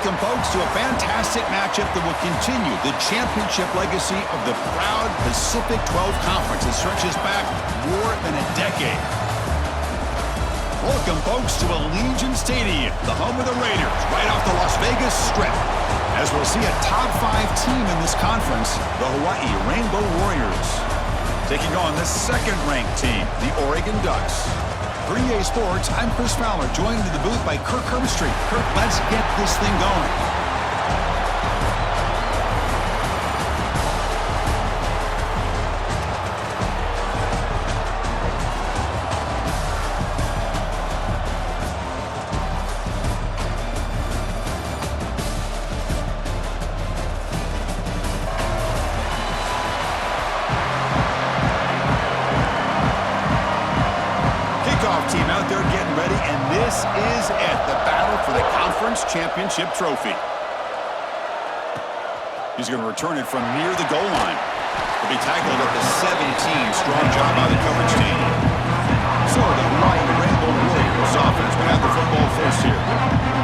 Welcome, folks, to a fantastic matchup that will continue the championship legacy of the proud Pacific 12 Conference that stretches back more than a decade. Welcome, folks, to Allegiant Stadium, the home of the Raiders, right off the Las Vegas Strip. As we'll see a top 5 team in this conference, the Hawaii Rainbow Warriors, taking on the second-ranked team, the Oregon Ducks. For EA Sports, I'm Chris Fowler, joined in the booth by Kirk Herbstreit. Kirk, let's get this thing going. Team out there getting ready, and this is it, the battle for the conference championship trophy. He's going to return it from near the goal line. He'll be tackled at the 17. Strong job by the coverage team. So the Hawaii Rainbow Warriors offense will have the football first here.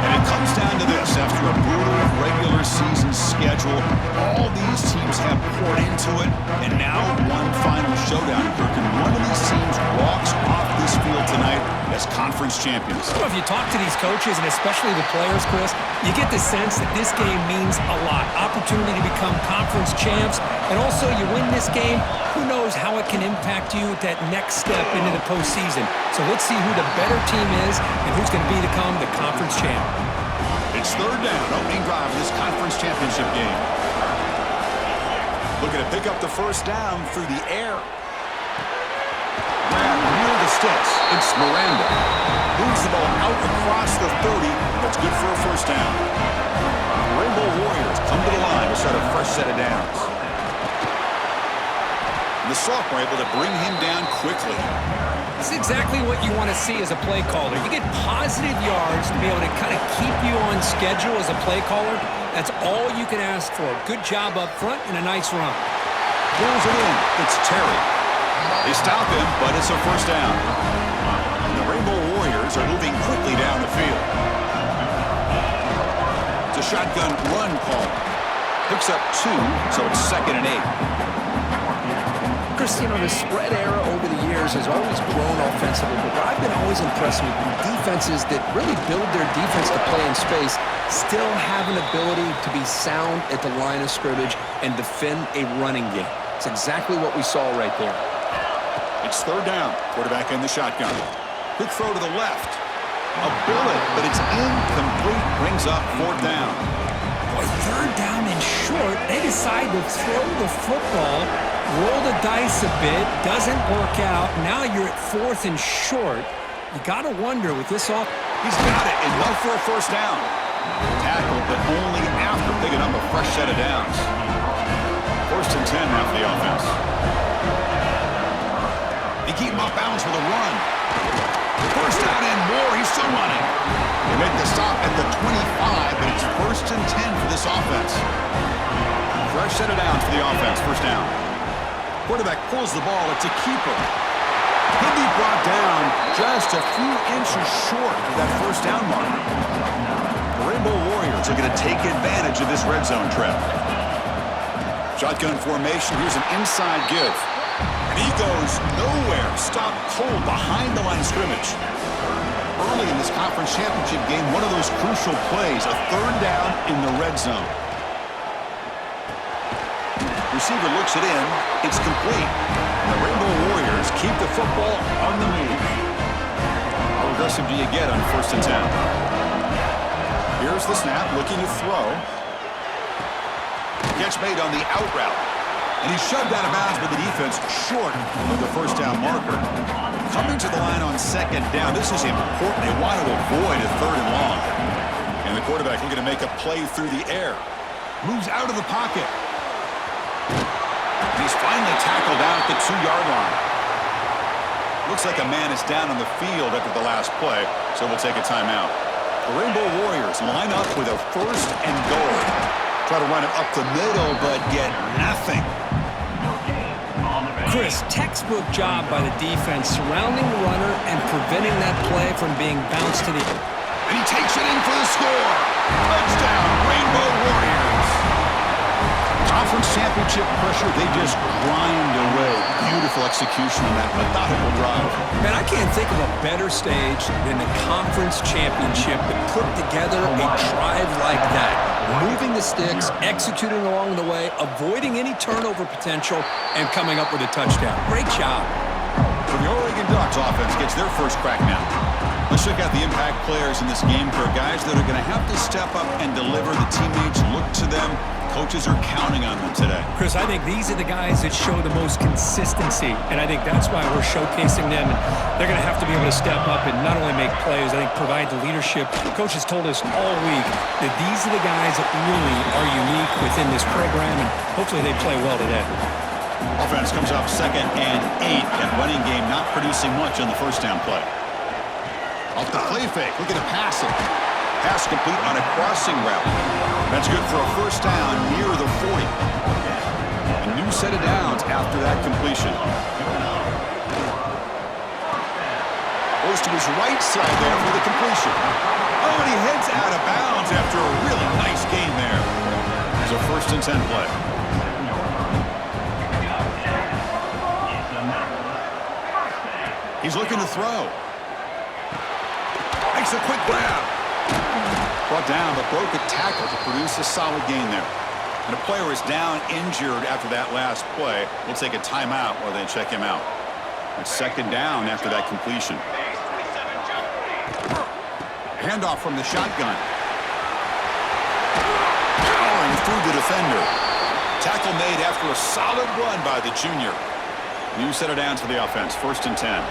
And it comes down to this. After a brutal regular season schedule, all these teams have poured into it, and now one final showdown. And one of these teams walks off this field tonight as conference champions. Well, if you talk to these coaches, and especially the players, Chris, you get the sense that this game means a lot. Opportunity to become conference champs, and also you win this game, who knows how it can impact you at that next step into the postseason. So let's see who the better team is and who's going to become the conference champ. It's third down, opening drive of this conference championship game. Looking to pick up the first down through the air. Grab near the sticks. It's Miranda. Moves the ball out across the 30. That's good for a first down. The Rainbow Warriors come to the line to start a fresh set of downs. And the sophomore able to bring him down quickly. This is exactly what you want to see as a play caller. You get positive yards to be able to kind of keep you on schedule as a play caller. That's all you can ask for. Good job up front and a nice run. Pulls it in. It's Terry. They stop him, but it's a first down. And the Rainbow Warriors are moving quickly down the field. It's a shotgun run call. Picks up 2, so it's 2nd and 8. Chris, you know, the spread era over the years has always grown offensively, but what I've been always impressed with defenses that really build their defense to play in space still have an ability to be sound at the line of scrimmage and defend a running game. It's exactly what we saw right there. It's third down. Quarterback in the shotgun. Quick throw to the left. A bullet, but it's incomplete. Brings up fourth down. Boy, third down and short. They decide to throw the football, roll the dice a bit, doesn't work out. Now you're at 4th and short. You got to wonder with this off. He's got it, enough for a first down. Tackled, but only after picking up a fresh set of downs. 1st and 10 now for the offense. They keep him off balance with a run. First down and more. He's still running. They make the stop at the 25, but it's 1st and 10 for this offense. Fresh set of downs for the offense. First down. Quarterback pulls the ball. It's a keeper. Could be brought down just a few inches short of that first down mark. The Rainbow Warriors are going to take advantage of this red zone trap. Shotgun formation. Here's an inside give. And he goes nowhere. Stopped cold behind the line of scrimmage. Early in this conference championship game, one of those crucial plays, a third down in the red zone. Receiver looks it in. It's complete. The Rainbow Warriors keep the football on the move. How aggressive do you get on 1st and 10? Here's the snap, looking to throw. Catch made on the out route. And he's shoved out of bounds with the defense short of the first down marker. Coming to the line on 2nd down. This is important. They want to avoid a 3rd and long. And the quarterback looking to make a play through the air. Moves out of the pocket. He's finally tackled out at the 2-yard line. Looks like a man is down on the field after the last play, so we'll take a timeout. The Rainbow Warriors line up with a 1st and goal. Try to run it up the middle, but get nothing. Chris, textbook job by the defense surrounding the runner and preventing that play from being bounced to the... And he takes it in for the score. Touchdown, Rainbow Warriors. Conference championship pressure, they just grind away. Beautiful execution on that methodical drive. Man, I can't think of a better stage than the conference championship to put together a drive like that. Moving the sticks, executing along the way, avoiding any turnover potential, and coming up with a touchdown. Great job. So the Oregon Ducks offense gets their first crack now. Let's check out the impact players in this game for guys that are going to have to step up and deliver. The teammates look to them. Coaches are counting on them today. Chris, I think these are the guys that show the most consistency, and I think that's why we're showcasing them. And they're going to have to be able to step up and not only make plays, I think provide the leadership. Coach has told us all week that these are the guys that really are unique within this program, and hopefully they play well today. Offense comes up 2nd and 8. That running game not producing much on the first down play. Off the play fake, looking to pass it. Pass complete on a crossing route. That's good for a first down near the 40. A new set of downs after that completion. Goes to his right side there for the completion. Oh, and he heads out of bounds after a really nice gain there. It's a 1st and 10 play. He's looking to throw. Makes a quick grab. Brought down, but broke a tackle to produce a solid gain there. And a player is down injured after that last play. We'll take a timeout while they check him out. It's 2nd down after that completion. Handoff from the shotgun. Powering through the defender. Tackle made after a solid run by the junior. New set of downs for the offense, 1st and 10.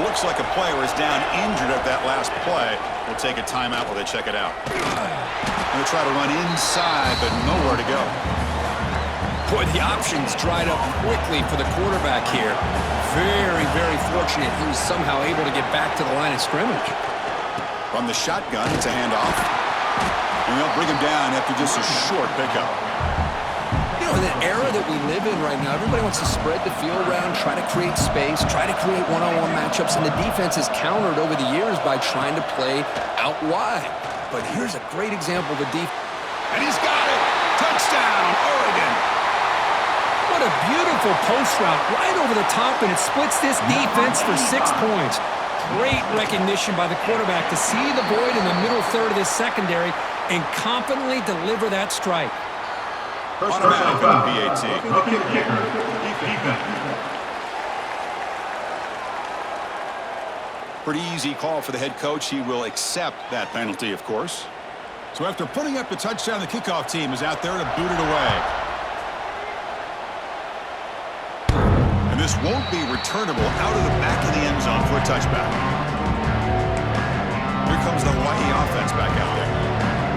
Looks like a player is down injured at that last play. We'll take a timeout while they check it out. They'll try to run inside, but nowhere to go. Boy, the options dried up quickly for the quarterback here. Very, very fortunate he was somehow able to get back to the line of scrimmage. From the shotgun, it's a handoff. And they'll bring him down after just a short pickup. You know, in the era that we live in right now, everybody wants to spread the field around, try to create space, try to create one-on-one matchups, and the defense has countered over the years by trying to play out wide. But here's a great example of the defense. And he's got it! Touchdown, Oregon! What a beautiful post route right over the top, and it splits this defense for 6 points. Great recognition by the quarterback to see the void in the middle third of this secondary and confidently deliver that strike. Automatic on the PAT. Pretty easy call for the head coach. He will accept that penalty, of course. So after putting up the touchdown, the kickoff team is out there to boot it away. And this won't be returnable out of the back of the end zone for a touchback. Here comes the Hawaii offense back out there.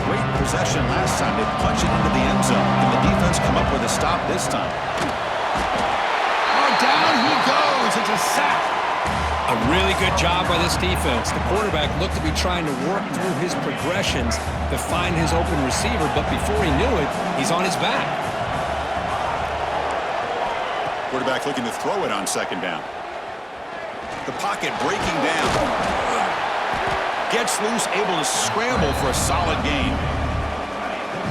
Great possession last time. They punch it into the end zone. And the defense come up with a stop this time. Oh, down he goes. It's a sack. A really good job by this defense. The quarterback looked to be trying to work through his progressions to find his open receiver, but before he knew it, he's on his back. Quarterback looking to throw it on 2nd down. The pocket breaking down. Gets loose, able to scramble for a solid gain.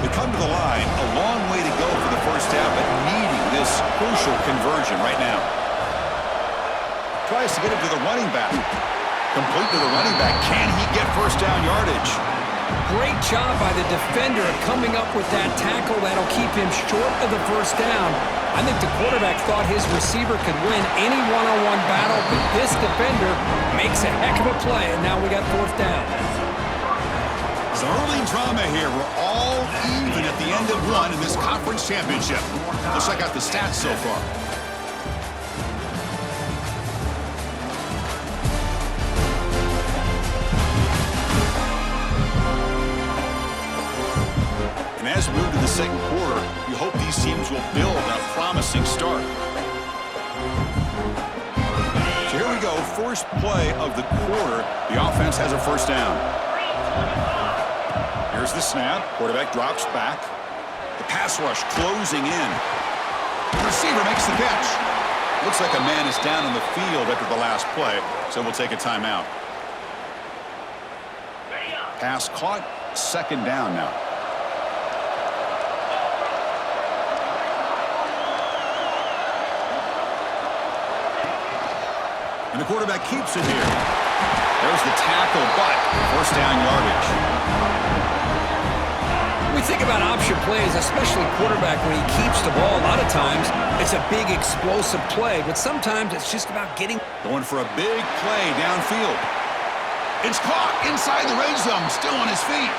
They come to the line, a long way to go for the first down, but needing this crucial conversion right now. Tries to get it to the running back. Complete to the running back. Can he get first down yardage? Great job by the defender coming up with that tackle that'll keep him short of the first down. I think the quarterback thought his receiver could win any one-on-one battle, but this defender makes a heck of a play, and now we got 4th down. Some early drama here. We're all even at the end of one in this conference championship. Let's check out the stats so far. And as we move to the 2nd quarter, you hope these teams will build on a promising start. So here we go, first play of the quarter. The offense has a first down. Here's the snap. Quarterback drops back. The pass rush closing in. The receiver makes the catch. Looks like a man is down on the field after the last play, so we'll take a timeout. Pass caught second down now. And the quarterback keeps it here. There's the tackle, but first down yardage. We think about option plays, especially quarterback when he keeps the ball. A lot of times, it's a big explosive play, but sometimes it's just about getting... Going for a big play downfield. It's caught inside the red zone, still on his feet.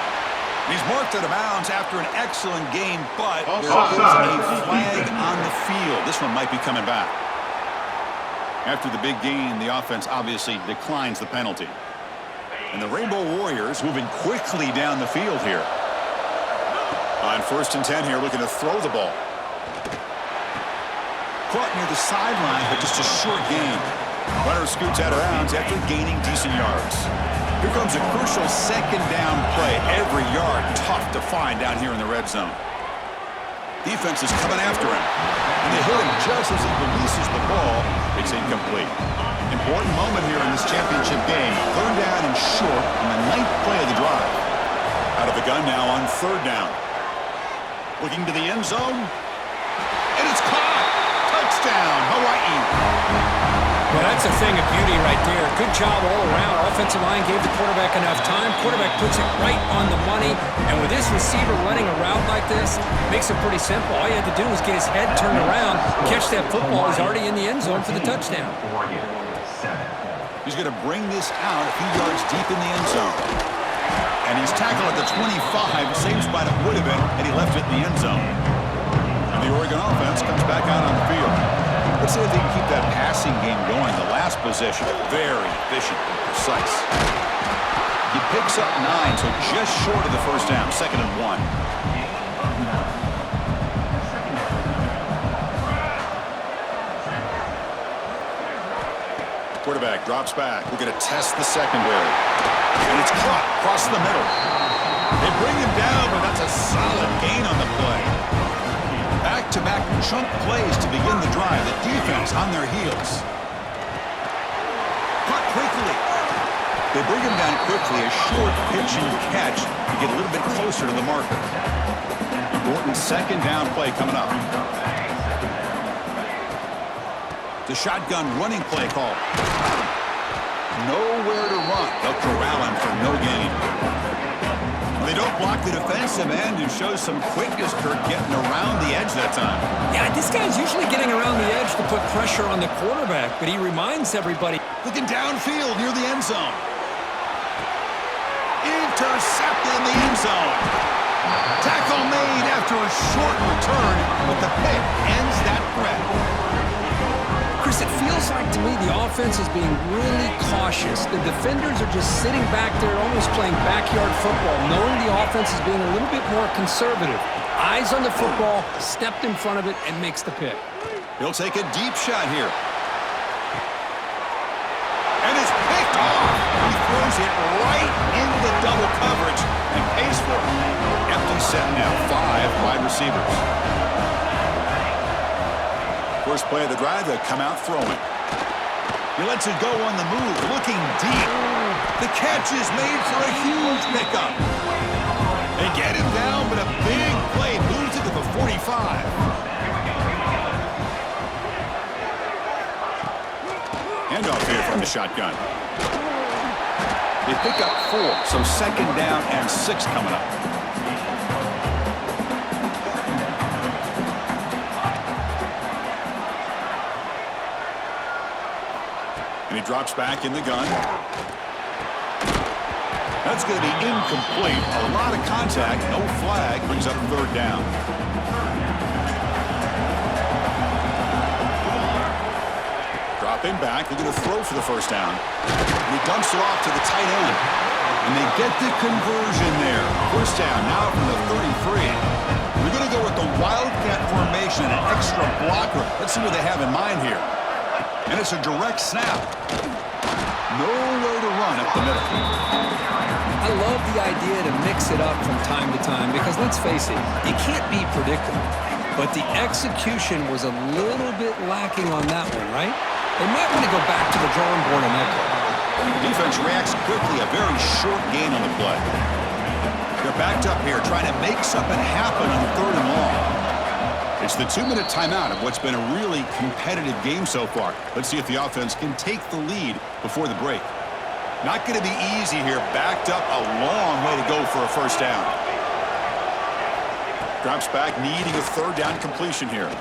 He's marked out of bounds after an excellent game, but there is a flag on the field. This one might be coming back. After the big gain, the offense obviously declines the penalty. And the Rainbow Warriors moving quickly down the field here. On 1st and 10 here, looking to throw the ball. Caught near the sideline, but just a short gain. Runner scoots out of bounds after gaining decent yards. Here comes a crucial second down play. Every yard tough to find down here in the red zone. Defense is coming after him. And they hit him just as he releases the ball. It's incomplete. Important moment here in this championship game. 3rd down and short on the 9th play of the drive. Out of the gun now on 3rd down. Looking to the end zone. And it's caught. Touchdown, Hawaii. Well, that's a thing of beauty right there. Good job all around. Offensive line gave the quarterback enough time. Quarterback puts it right on the money. And with this receiver running a route like this, makes it pretty simple. All you had to do was get his head turned around, catch that football. He's already in the end zone for the touchdown. He's going to bring this out a few yards deep in the end zone. And he's tackled at the 25, same spot it would have been had he left it in the end zone. And the Oregon offense comes back out on the field. Let's see if they can keep that passing game going. The last possession, very efficient and precise. He picks up 9, so just short of the first down, 2nd and 1. Quarterback drops back. We're going to test the secondary. And it's caught across the middle. They bring him down, but that's a solid gain on the play. Back-to-back chunk plays to begin the drive. The defense on their heels. Caught quickly. They bring him down quickly. A short pitch and catch to get a little bit closer to the marker. Important second down play coming up. The shotgun running play call. Nowhere to run. They'll corral him for no gain. They don't block the defensive end, who shows some quickness, Kirk, getting around the edge that time. Yeah, this guy's usually getting around the edge to put pressure on the quarterback, but he reminds everybody. Looking downfield near the end zone. Intercepted in the end zone. Tackle made after a short return, but the pick ends that threat. Chris, it feels like to me the offense is being really cautious. The defenders are just sitting back there almost playing backyard football, knowing the offense is being a little bit more conservative. Eyes on the football, stepped in front of it, and makes the pick. He'll take a deep shot here. And it's picked off. He throws it right in the double coverage and pays for it. Empty set now, 5 wide receivers. First play of the drive, they come out throwing. He lets it go on the move, looking deep. The catch is made for a huge pickup. They get him down, but a big play moves it to the 45. Handoff here from the shotgun. They pick up 4, so second down and 6 coming up. And he drops back in the gun. That's going to be incomplete. A lot of contact, no flag, brings up 3rd down. Dropping back, they're going to throw for the first down. And he dumps it off to the tight end. And they get the conversion there. First down now from the 33. We're going to go with the Wildcat formation, an extra blocker. Let's see what they have in mind here. And it's a direct snap. Nowhere to run up the middle. I love the idea to mix it up from time to time because, let's face it, you can't be predictable. But the execution was a little bit lacking on that one, right? They might want to go back to the drawing board on that call. Defense reacts quickly. A very short gain on the play. They're backed up here trying to make something happen on 3rd and long. It's the 2-minute timeout of what's been a really competitive game so far. Let's see if the offense can take the lead before the break. Not going to be easy here. Backed up a long way to go for a first down. Drops back, needing a 3rd down completion here.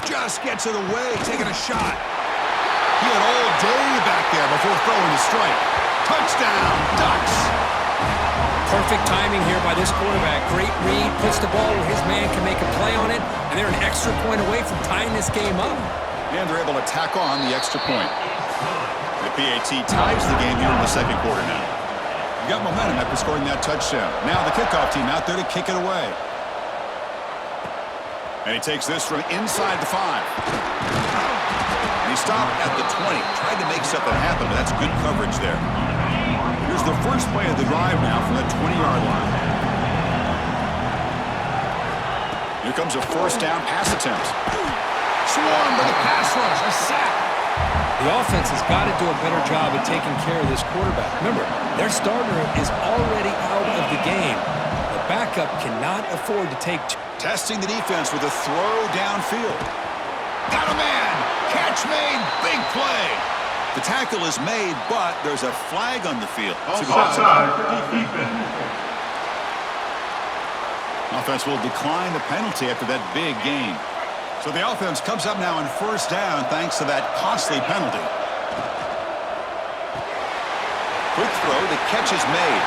Just gets it away, taking a shot. He had all day back there before throwing the strike. Touchdown, Ducks! Perfect timing here by this quarterback. Great read, puts the ball where his man can make a play on it, and they're an extra point away from tying this game up. And they're able to tack on the extra point. The PAT ties the game here in the 2nd quarter now. You got momentum after scoring that touchdown. Now the kickoff team out there to kick it away. And he takes this from inside the 5. And he stopped at the 20. Tried to make something happen, but that's good coverage there. Here's the first play of the drive now from the 20-yard line. Here comes a first down pass attempt. Swarmed by the pass rush. A sack. The offense has got to do a better job at taking care of this quarterback. Remember, their starter is already out of the game. The backup cannot afford to take two. Testing the defense with a throw downfield. Got a man! Catch made! Big play! The tackle is made, but there's a flag on the field. Offense will decline the penalty after that big gain. So the offense comes up now on first down thanks to that costly penalty. Quick throw, the catch is made.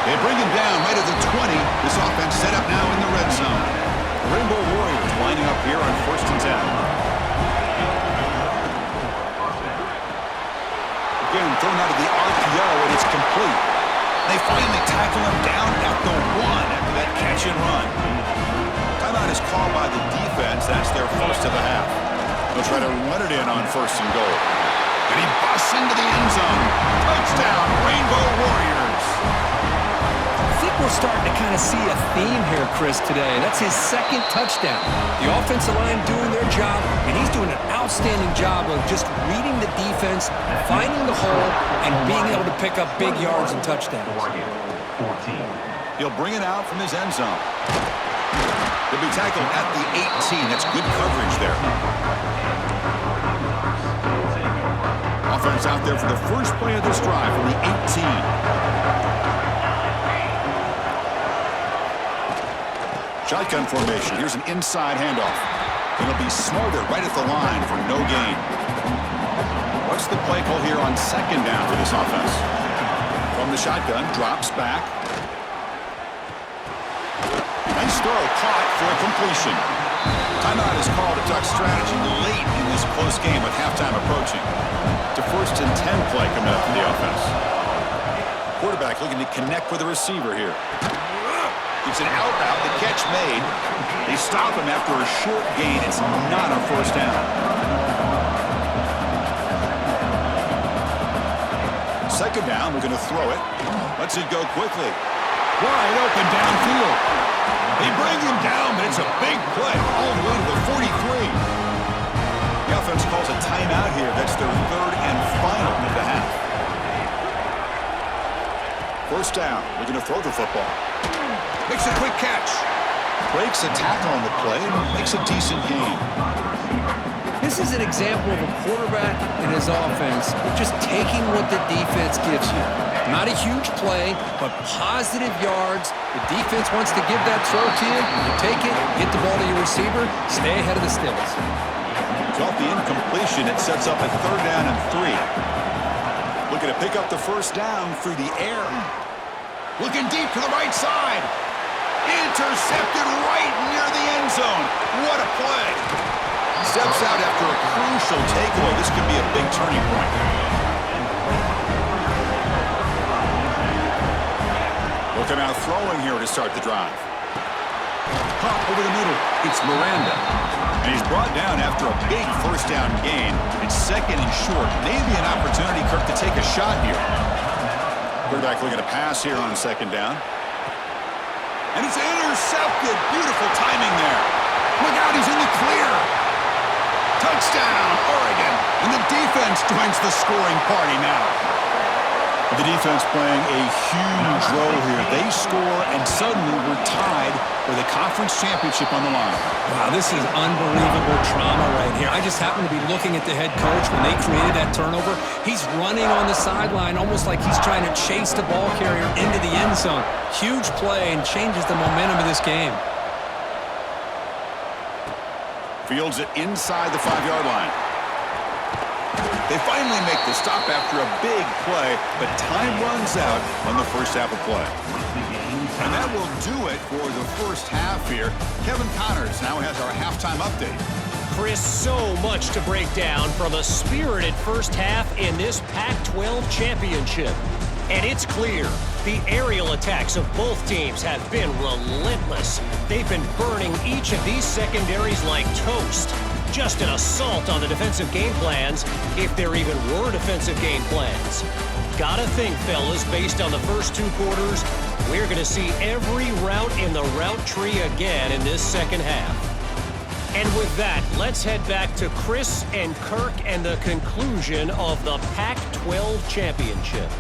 They bring him down right at the 20. This offense set up now in the red zone. The Rainbow Warriors lining up here on 1st and 10. Again, thrown out of the RPO, and it's complete. They finally tackle him down at the 1 after that catch and run. Timeout is called by the defense. That's their first of the half. They'll try to run it in on 1st and goal. And he busts into the end zone. Touchdown, Rainbow Warriors. I think we're starting to kind of see a theme here, Chris, today. That's his 2nd touchdown. The offensive line doing their job, and he's doing an outstanding job of just reading the defense, finding the hole, and being able to pick up big yards and touchdowns. He'll bring it out from his end zone. He'll be tackled at the 18. That's good coverage there. Offense out there for the first play of this drive from the 18. Shotgun formation. Here's an inside handoff. It'll be smothered right at the line for no gain. What's the play call here on 2nd down for this offense? From the shotgun, drops back. Nice throw, caught for a completion. Timeout is called a Duck strategy late in this close game with halftime approaching. It's a 1st and 10 play coming up for the offense. Quarterback looking to connect with the receiver here. It's an out route, the catch made. They stop him after a short gain. It's not a first down. Second down, we're going to throw it. Lets it go quickly. Wide open downfield. They bring him down, but it's a big play all the way to the 43. The offense calls a timeout here. That's their 3rd and final of the half. First down, we're going to throw the football. Makes a quick catch. Breaks a tackle on the play and makes a decent gain. This is an example of a quarterback and his offense just taking what the defense gives you. Not a huge play, but positive yards. The defense wants to give that throw to you. You take it, get the ball to your receiver, stay ahead of the stills. So off the incompletion, it sets up a 3rd down and 3. Looking to pick up the first down through the air. Looking deep to the right side. Intercepted right near the end zone. What a play. Steps out after a crucial takeaway. This could be a big turning point. Looking out throwing here to start the drive. Pop over the middle. It's Miranda. And he's brought down after a big first down gain. It's 2nd and short. Maybe an opportunity, Kirk, to take a shot here. Quarterback looking to pass here on 2nd down. And it's intercepted. Beautiful timing there. Look out, he's in the clear. Touchdown, Oregon. And the defense joins the scoring party now. The defense playing a huge role here. They score, and suddenly we're tied with a conference championship on the line. Wow, this is unbelievable trauma right here. I just happen to be looking at the head coach when they created that turnover. He's running on the sideline almost like he's trying to chase the ball carrier into the end zone. Huge play and changes the momentum of this game. Fields it inside the 5-yard line. They finally make the stop after a big play, but time runs out on the first half of play. And that will do it for the first half here. Kevin Connors now has our halftime update. Chris, so much to break down from a spirited first half in this Pac-12 championship. And it's clear, the aerial attacks of both teams have been relentless. They've been burning each of these secondaries like toast. Just an assault on the defensive game plans, if there even were defensive game plans. Gotta think, fellas, based on the first 2 quarters, we're going to see every route in the route tree again in this second half. And with that, let's head back to Chris and Kirk and the conclusion of the Pac-12 championship.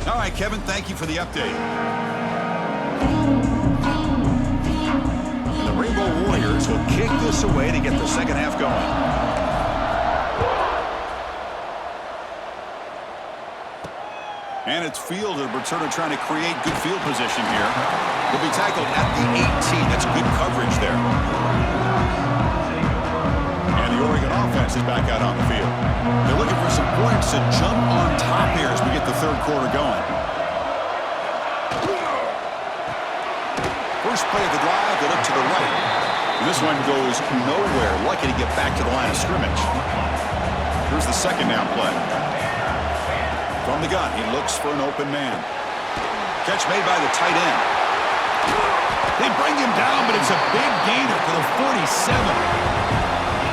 All right, Kevin, thank you for the update. And the Rainbow Warriors will kick this away to get the second half going. And it's fielded. Returner trying to create good field position here. Will be tackled at the 18. That's good coverage there. And the Oregon offense is back out on the field. They're looking for some points to jump on top here as we get the third quarter going. First play of the drive, they look to the right. And this one goes nowhere. Lucky to get back to the line of scrimmage. Here's the second down play. From the gun, he looks for an open man. Catch made by the tight end. They bring him down, but it's a big gainer for the 47.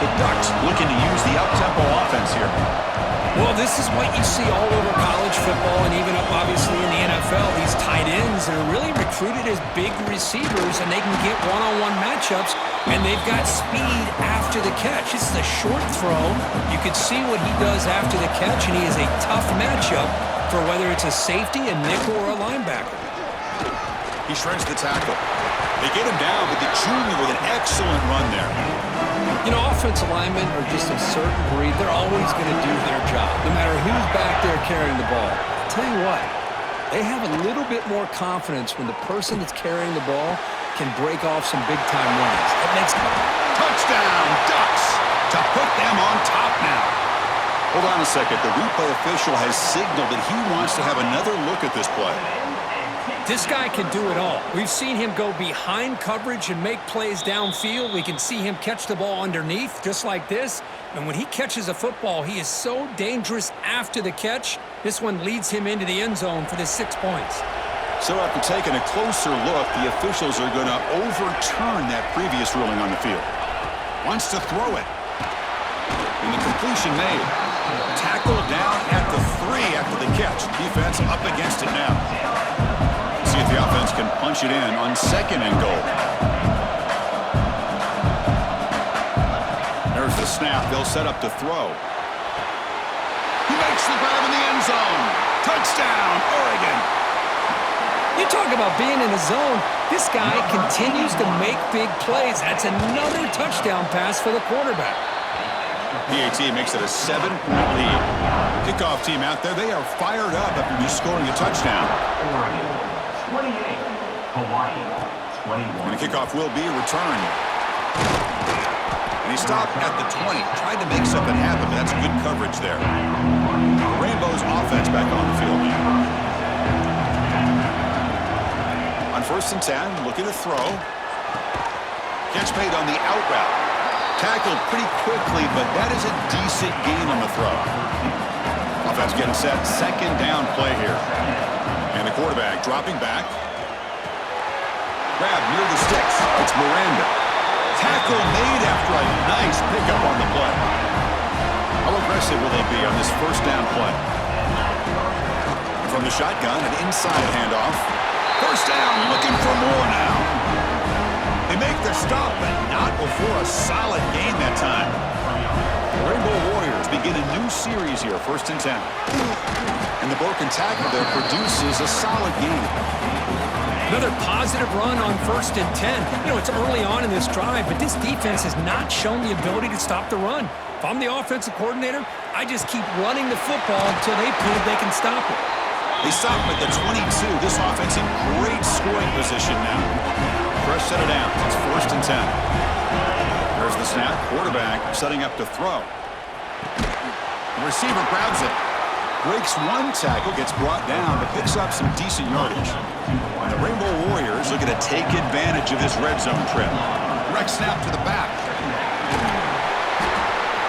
The Ducks looking to use the up-tempo offense here. Well, this is what you see all over college football and even up, obviously, in the NFL. These tight ends are really recruited as big receivers, and they can get one-on-one matchups, and they've got speed after the catch. This is a short throw. You can see what he does after the catch, and he is a tough matchup for whether it's a safety, a nickel, or a linebacker. He shreds the tackle. They get him down, but the junior with an excellent run there. You know, offensive linemen are just a certain breed. They're always going to do their job, no matter who's back there carrying the ball. I'll tell you what, they have a little bit more confidence when the person that's carrying the ball can break off some big-time runs. That makes touchdown, Ducks, to put them on top now. Hold on a second. The replay official has signaled that he wants to have another look at this play. This guy can do it all. We've seen him go behind coverage and make plays downfield. We can see him catch the ball underneath, just like this. And when he catches a football, he is so dangerous after the catch. This one leads him into the end zone for the 6 points. So after taking a closer look, the officials are going to overturn that previous ruling on the field. Wants to throw it. And the completion made. Tackle down at the 3 after the catch. Defense up against it now. See if the offense can punch it in on 2nd and goal. There's the snap. They'll set up to throw. He makes the grab in the end zone. Touchdown, Oregon. You talk about being in the zone. This guy continues to make big plays. That's another touchdown pass for the quarterback. PAT makes it a 7-point lead. Kickoff team out there, they are fired up after just scoring a touchdown. Oregon 28, Hawaii 21. And the kickoff will be returned. And he stopped at the 20. Tried to make something happen, but that's good coverage there. The Rainbows offense back on the field now. On 1st and 10, looking to throw. Catch made on the out route. Tackled pretty quickly, but that is a decent gain on the throw. Offense getting set. 2nd down play here. And the quarterback dropping back. Grab near the sticks. It's Miranda. Tackle made after a nice pickup on the play. How aggressive will they be on this 1st down play? And from the shotgun, an inside handoff. 1st down, looking for more now. They make their stop, but not before a solid gain that time. The Rainbow Warriors begin begin a new series here, 1st and 10. And the broken tackle there produces a solid game. Another positive run on 1st and 10. You know, it's early on in this drive, but this defense has not shown the ability to stop the run. If I'm the offensive coordinator, I just keep running the football until they prove they can stop it. They stop him at the 22. This offense in great scoring position now. Fresh set of downs. It's 1st and 10. There's the snap. Quarterback setting up to throw. The receiver grabs it. Breaks one tackle, gets brought down, but picks up some decent yardage. And the Rainbow Warriors looking to take advantage of this red zone trip. Direct snap to the back.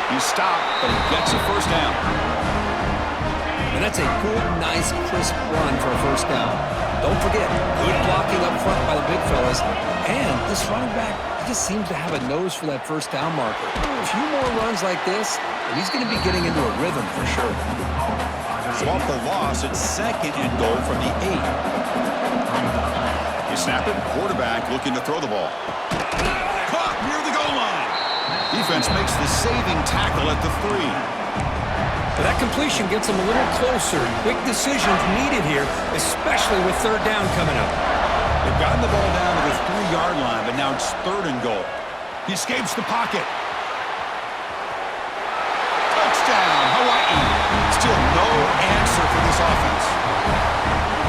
He stopped, but he gets a 1st down. And that's a good, nice, crisp run for a 1st down. Don't forget, good blocking up front by the big fellas. And this running back just seems to have a nose for that 1st down marker. A few more runs like this, and he's going to be getting into a rhythm for sure. So off the loss, it's 2nd and goal from the 8. You snap it, quarterback looking to throw the ball. Caught near the goal line. Defense makes the saving tackle at the 3. But that completion gets them a little closer. Quick decisions needed here, especially with 3rd down coming up. They've gotten the ball down to the 3-yard line, but now it's 3rd and goal. He escapes the pocket. Touchdown, Hawaii. Still no answer for this offense.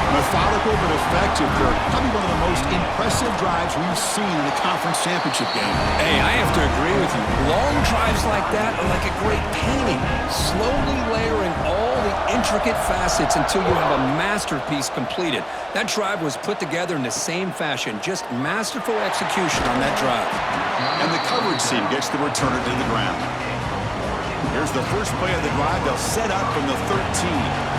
Methodical but effective, Kirk. Probably one of the most impressive drives we've seen in the conference championship game. Hey, I have to agree with you. Long drives like that are like a great painting, slowly layering all the intricate facets until you have a masterpiece completed. That drive was put together in the same fashion, just masterful execution on that drive. And the coverage team gets the returner to the ground. Here's the first play of the drive. They'll set up from the 13.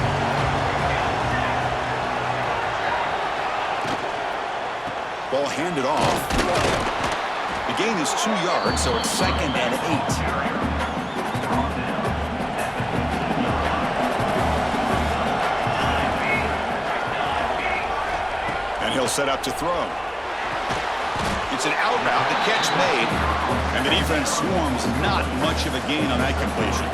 Ball handed off. The gain is 2 yards, so it's 2nd and 8. And he'll set up to throw. It's an out route, the catch made, and the defense swarms not much of a gain on that completion.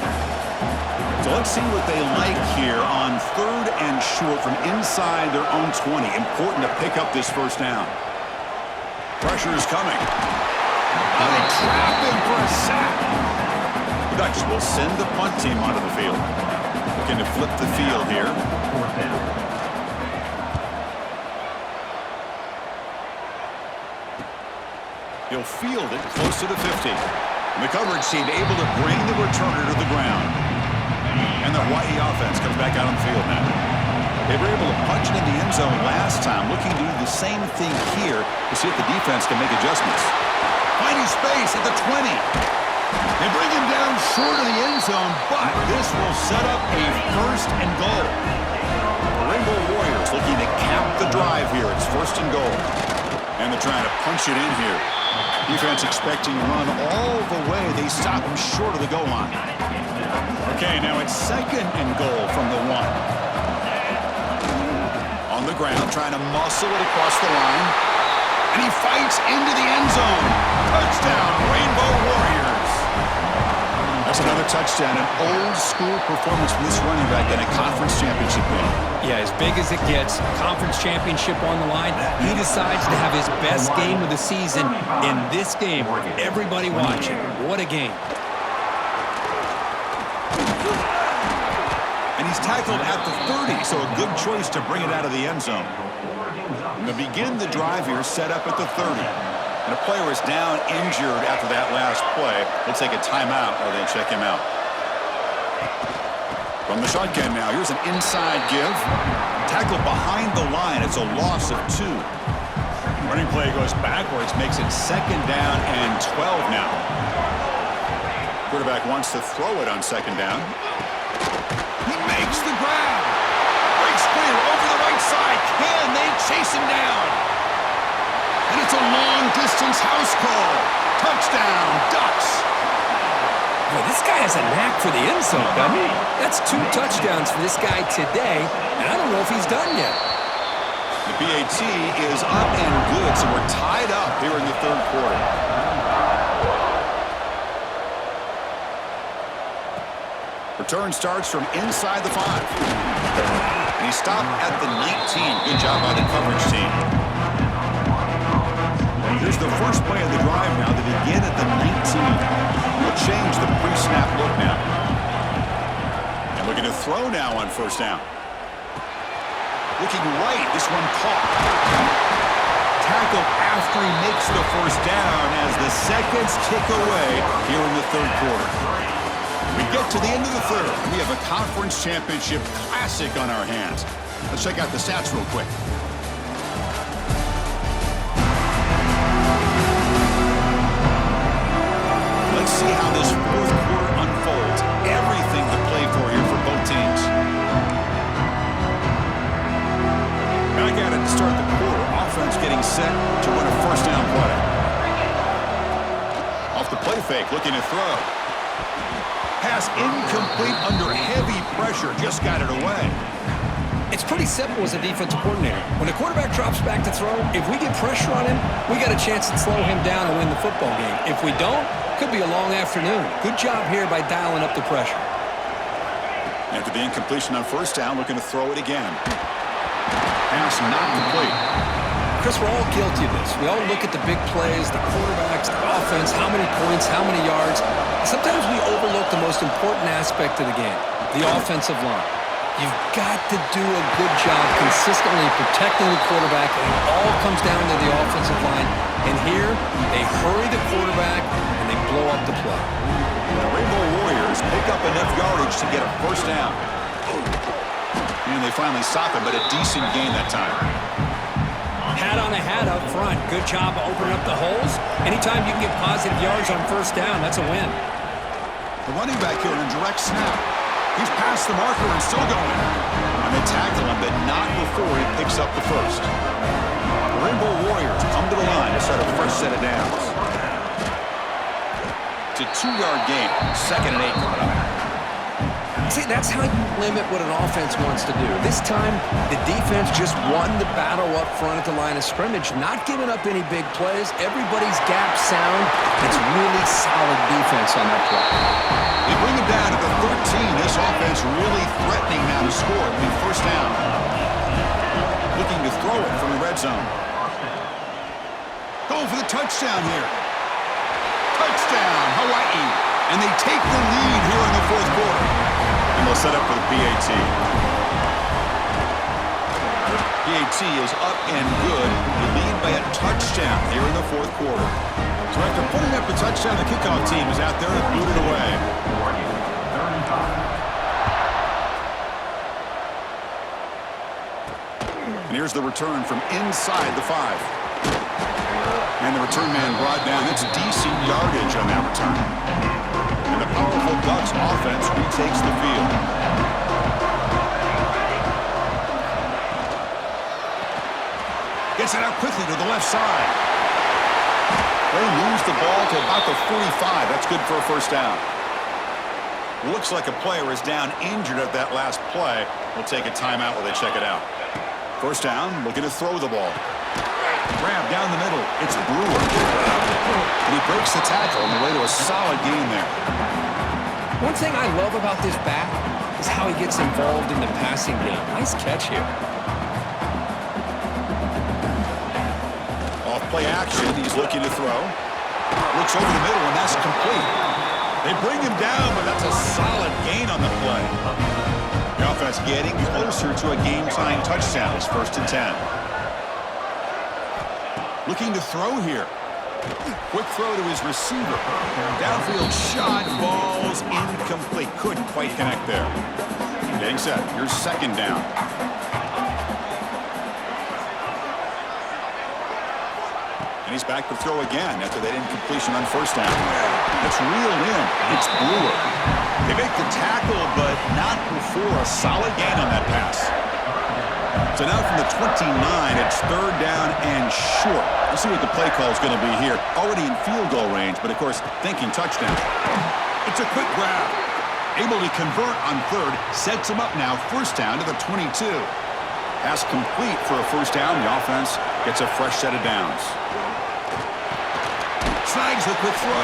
So let's see what they like here on 3rd and short from inside their own 20. Important to pick up this 1st down. Pressure is coming. Oh, they trap him for a sack. The Ducks will send the punt team onto the field. Looking to flip the field here. He'll field it close to the 50. And the coverage team able to bring the returner to the ground. And the Hawaii offense comes back out on the field now. They were able to punch it in the end zone last time, looking to do the same thing here to see if the defense can make adjustments. Finding space at the 20. They bring him down short of the end zone, but this will set up a 1st and goal. The Rainbow Warriors looking to cap the drive here. It's 1st and goal. And they're trying to punch it in here. Defense expecting to run all the way. They stop him short of the goal line. Okay, now it's 2nd and goal from the 1. On the ground, trying to muscle it across the line. And he fights into the end zone. Touchdown, Rainbow Warriors. That's another touchdown, an old-school performance from this running back in a conference championship game. Yeah, as big as it gets, conference championship on the line, he decides to have his best game of the season in this game with everybody watching. What a game. And he's tackled at the 30, so a good choice to bring it out of the end zone. And to begin the drive here, set up at the 30. And a player is down injured after that last play. They'll take a timeout or they check him out. From the shotgun now, here's an inside give. Tackle behind the line. It's a loss of 2. Running play goes backwards, makes it 2nd down and 12 now. Quarterback wants to throw it on 2nd down. He makes the grab. Breaks clear over the right side. Can they chase him down? And it's a long-distance house call. Touchdown, Ducks. Boy, this guy has a knack for the end zone, doesn't he? That's 2 touchdowns for this guy today, and I don't know if he's done yet. The PAT is up and good, so we're tied up here in the 3rd quarter. Return starts from inside the 5. And he stopped at the 19. Good job by the coverage team. Here's the first play of the drive now. They begin at the 19. We'll change the pre-snap look now. And looking to throw now on first down. Looking right. This one caught. Tackle after he makes the first down as the seconds tick away here in the third quarter. We get to the end of the third. We have a conference championship classic on our hands. Let's check out the stats real quick. Let's see how this fourth quarter unfolds. Everything to play for here for both teams. Back at it to start the quarter. Offense getting set to run a first down play. Off the play fake, looking to throw. Pass incomplete under heavy pressure. Just got it away. It's pretty simple as a defensive coordinator. When the quarterback drops back to throw, if we get pressure on him, we got a chance to slow him down and win the football game. If we don't, could be a long afternoon. Good job here by dialing up the pressure. After the incompletion on first down, looking to throw it again. Pass not complete. Chris, we're all guilty of this. We all look at the big plays, the quarterbacks, the offense, how many points, how many yards. Sometimes we overlook the most important aspect of the game, the offensive line. You've got to do a good job consistently protecting the quarterback, and it all comes down to the offensive line. And here, they hurry the quarterback, and they blow up the play. The Rainbow Warriors pick up enough yardage to get a first down. And they finally stop it, but a decent gain that time. Hat on a hat up front. Good job opening up the holes. Anytime you can get positive yards on first down, that's a win. The running back here in a direct snap. He's past the marker and still going. And they tackle him, but not before he picks up the first. The Rainbow Warriors come to the line to start a fresh set of downs. It's a 2-yard gain. 2nd and 8 coming up. See, that's how you limit what an offense wants to do. This time, the defense just won the battle up front at the line of scrimmage, not giving up any big plays. Everybody's gap sound. It's really solid defense on that play. They bring it down to the 13. This offense really threatening now to score. It'll be first down. Looking to throw it from the red zone. Going for the touchdown here. Touchdown, Hawaii. And they take the lead here in the fourth quarter. And they'll set up for the PAT. PAT is up and good. They lead by a touchdown here in the fourth quarter. So after putting up a touchdown, the kickoff team is out there and boot it away. And here's the return from inside the 5. And the return man brought down. That's decent yardage on that return. And the powerful Ducks offense retakes the field. Gets it out quickly to the left side. They lose the ball to about the 45. That's good for a first down. Looks like a player is down injured at that last play. We'll take a timeout while they check it out. First down, looking to throw the ball. Grab down the middle. It's Brewer. And he breaks the tackle on the way to a solid gain there. One thing I love about this back is how he gets involved in the passing game. Nice catch here. Off play action, he's looking to throw. Looks over the middle, and that's complete. They bring him down, but that's a solid gain on the play. The offense getting closer to a game-tying touchdown. It's 1st and 10. Looking to throw here. Quick throw to his receiver. Downfield shot falls incomplete. Couldn't quite connect there. Getting set. Here's 2nd down. And he's back to throw again after that incompletion on first down. That's reeled in. It's Brewer. They make the tackle, but not before a solid gain on that pass. So now from the 29, it's 3rd down and short. Let's see what the play call is going to be here. Already in field goal range, but of course, thinking touchdown. It's a quick grab. Able to convert on 3rd. Sets him up now. First down to the 22. Pass complete for a first down. The offense gets a fresh set of downs. Snags the quick throw.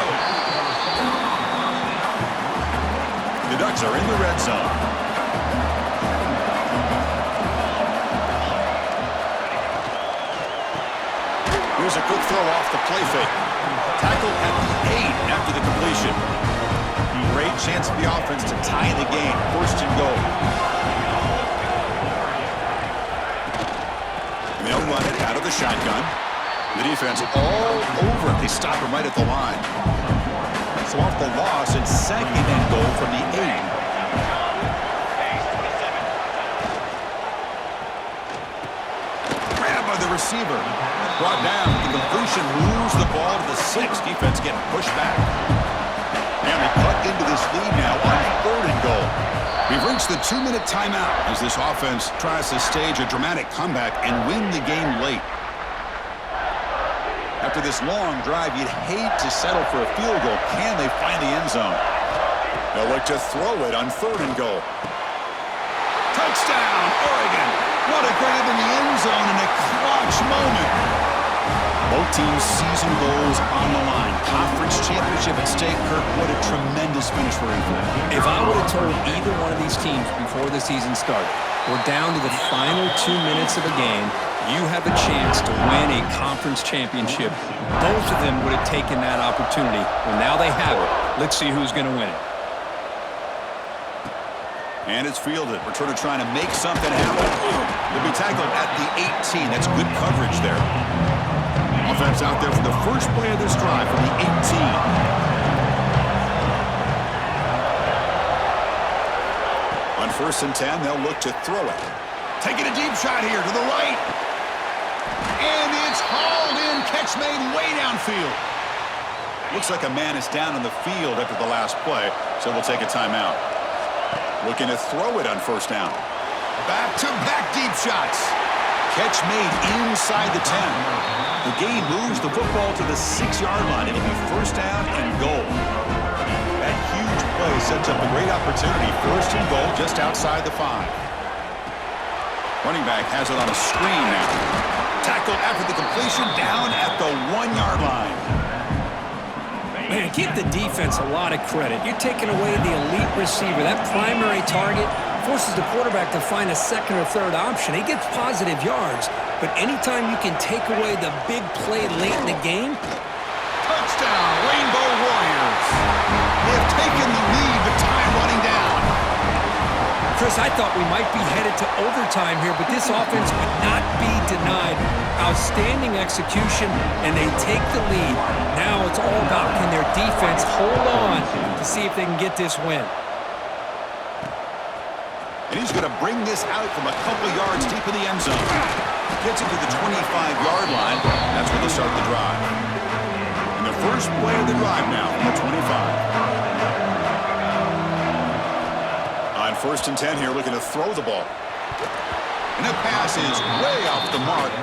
The Ducks Cowboys are in the red zone. Here's a quick throw off the play fake. Tackle at the 8 after the completion. Great chance for the offense to tie the game. First and goal. And they'll run it out of the shotgun. The defense all over it. They stop him right at the line. So off the loss, it's second and goal from the 8. Grabbed by the receiver. Brought down. The completion moves the ball to the 6. Defense getting pushed back. And they cut into this lead now on third and goal. We've reached the 2-minute timeout as this offense tries to stage a dramatic comeback and win the game late. After this long drive, you'd hate to settle for a field goal. Can they find the end zone? They'll look to throw it on third and goal. Touchdown, Oregon. What a grab in the end zone in a clutch moment. Both teams' season goals on the line. Conference championship at stake. Kirk, what a tremendous finish for Ingram. If I would have told either one of these teams before the season started, we're down to the final 2 minutes of a game, you have a chance to win a conference championship, both of them would have taken that opportunity. Well, now they have it. Let's see who's going to win it. And it's fielded. Returner trying to make something happen. They'll be tackled at the 18. That's good coverage there. Offense out there for the first play of this drive from the 18. On 1st and 10, they'll look to throw it. Taking a deep shot here to the right. And it's hauled in. Catch made way downfield. Looks like a man is down in the field after the last play, so we'll take a timeout. Looking to throw it on 1st down. Back-to-back deep shots. Catch made inside the 10. The game moves the football to the 6-yard line. It'll be 1st down and goal. That huge play sets up a great opportunity. 1st and goal just outside the 5. Running back has it on a screen now. Tackle after the completion down at the 1-yard line. Man, give the defense a lot of credit. You're taking away the elite receiver. That primary target forces the quarterback to find a second or third option. He gets positive yards, but anytime you can take away the big play late in the game. Touchdown, Rainbow Warriors. They have taken the lead, but time running down. Chris, I thought we might be headed to overtime here, but this offense would not be denied. Outstanding execution, and they take the lead. Now it's all about can their defense hold on to see if they can get this win. And he's going to bring this out from a couple yards deep in the end zone. Gets it to the 25-yard line. That's where they'll start the drive. And the first play of the drive now from the 25. On 1st and 10 here, looking to throw the ball. And that pass is way off the mark.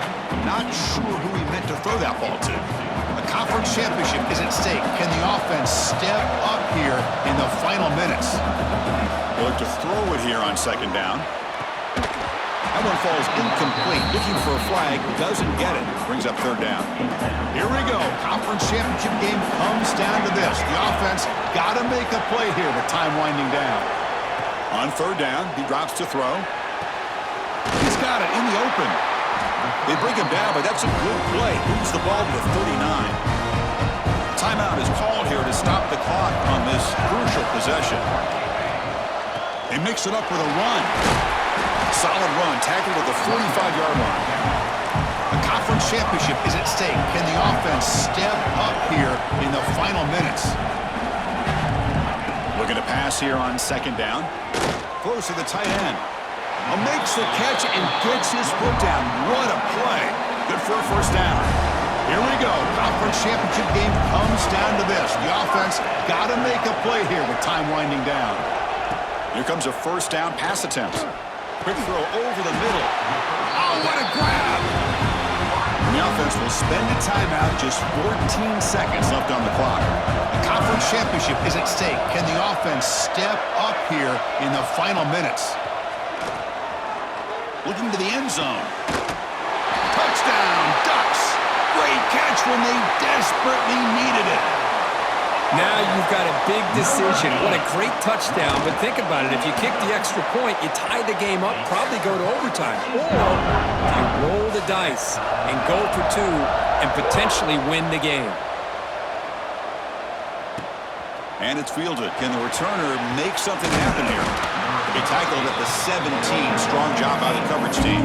Not sure who he meant to throw that ball to. A conference championship is at stake. Can the offense step up here in the final minutes? They'll look to throw it here on 2nd down. That one falls incomplete. Looking for a flag, doesn't get it. Brings up 3rd down. Here we go. Conference championship game comes down to this. The offense got to make a play here with time winding down. On 3rd down, he drops to throw. He's got it in the open. They bring him down, but that's a good play. Moves the ball to the 39. Timeout is called here to stop the clock on this crucial possession. They mix it up with a run. Solid run, tackled at the 45-yard line. A conference championship is at stake. Can the offense step up here in the final minutes? Looking to pass here on 2nd down. Throws to the tight end. Makes the catch and gets his foot down. What a play. Good for a 1st down. Here we go. Conference championship game comes down to this. The offense got to make a play here with time winding down. Here comes a 1st down pass attempt. Quick throw over the middle. Oh, what a grab. And the offense will spend a timeout. Just 14 seconds left on the clock. The conference championship is at stake. Can the offense step up here in the final minutes? Looking to the end zone. Touchdown, Ducks. Great catch when they desperately needed it. Now you've got a big decision. What a great touchdown. But think about it. If you kick the extra point, you tie the game up, probably go to overtime. Or you roll the dice and go for two and potentially win the game. And it's fielded. Can the returner make something happen here? He tackled at the 17. Strong job by the coverage team.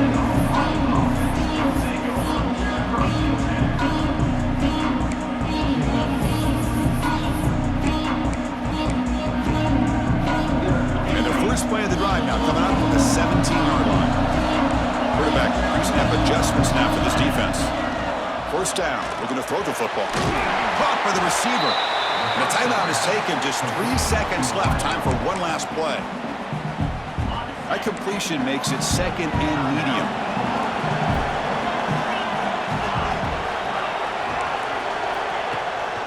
First play of the drive now, coming up from the 17-yard line. Quarterback, pre-snap adjustments now for this defense. First down, looking to throw the football. Caught by the receiver. And a timeout is taken, just 3 seconds left. Time for one last play. That completion makes it second and medium.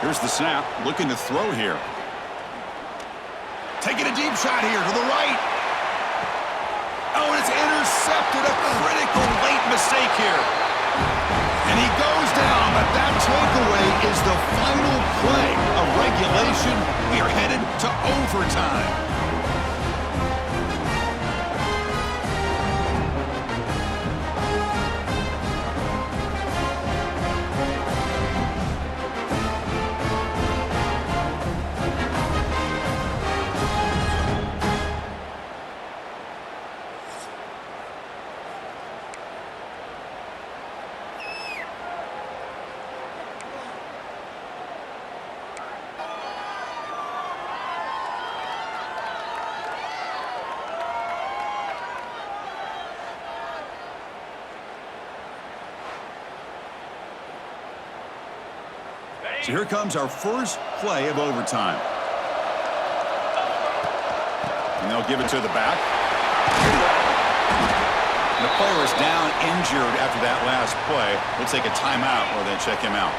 Here's the snap, looking to throw here. Taking a deep shot here to the right. Oh, and it's intercepted. A critical late mistake here. And he goes down, but that takeaway is the final play of regulation. We are headed to overtime. So here comes our first play of overtime. And they'll give it to the back. And the player is down injured after that last play. We'll take a timeout or then check him out.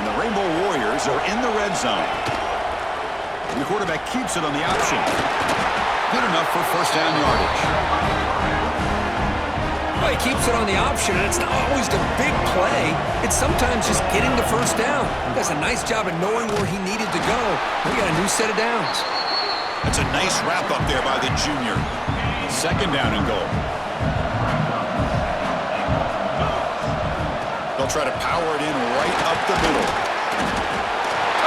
And the Rainbow Warriors are in the red zone. And the quarterback keeps it on the option. Good enough for first down yardage. Well, he keeps it on the option, and it's not always the big play. It's sometimes just getting the first down. He does a nice job of knowing where he needed to go. We got a new set of downs. That's a nice wrap up there by the junior. Second down and goal. They'll try to power it in right up the middle.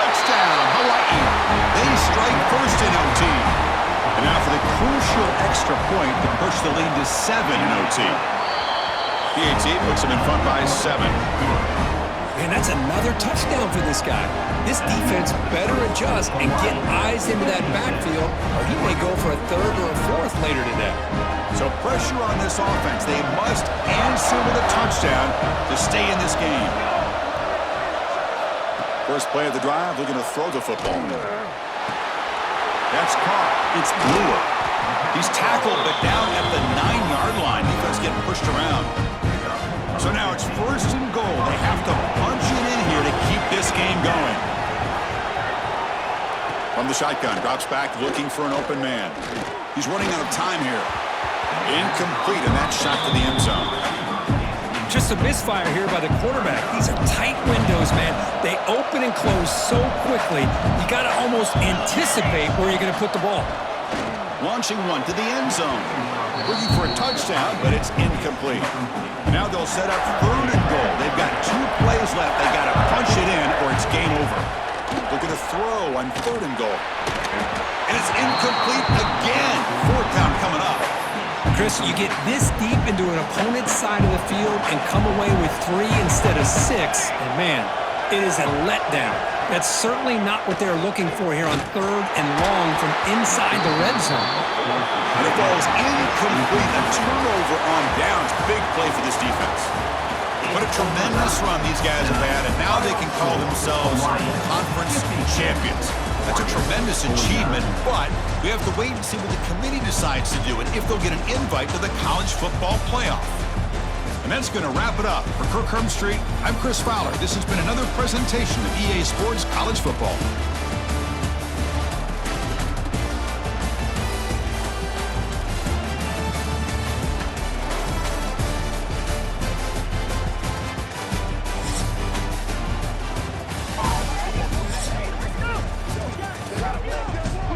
Touchdown, Hawaii. They strike first in OT. And now for the crucial extra point to push the lead to 7 in OT. PAT puts them in front by 7. Man, that's another touchdown for this guy. This defense better adjust and get eyes into that backfield, or he may go for a third or a fourth later today. So pressure on this offense. They must answer with a touchdown to stay in this game. First play of the drive, looking to throw the football. That's caught. It's Brewer. He's tackled, but down at the 9-yard line. Defense getting pushed around. So now it's first and goal. They have to punch it in here to keep this game going. From the shotgun, drops back looking for an open man. He's running out of time here. Incomplete, and that shot to the end zone. Just a misfire here by the quarterback. These are tight windows, man. They open and close so quickly, you got to almost anticipate where you're going to put the ball. Launching one to the end zone. Looking for a touchdown, but it's incomplete. Now they'll set up third and goal. They've got 2 plays left. They got to punch it in or it's game over. Looking to throw on third and goal. And it's incomplete again. Fourth down coming up. Chris, you get this deep into an opponent's side of the field and come away with 3 instead of 6, and man, it is a letdown. That's certainly not what they're looking for here on third and long from inside the red zone. And it falls incomplete. A turnover on downs. Big play for this defense. What a tremendous run these guys have had, and now they can call themselves conference champions. That's a tremendous achievement, but we have to wait and see what the committee decides to do and if they'll get an invite to the college football playoff. And that's going to wrap it up. For Kirk Herbstreit, I'm Chris Fowler. This has been another presentation of EA Sports College Football.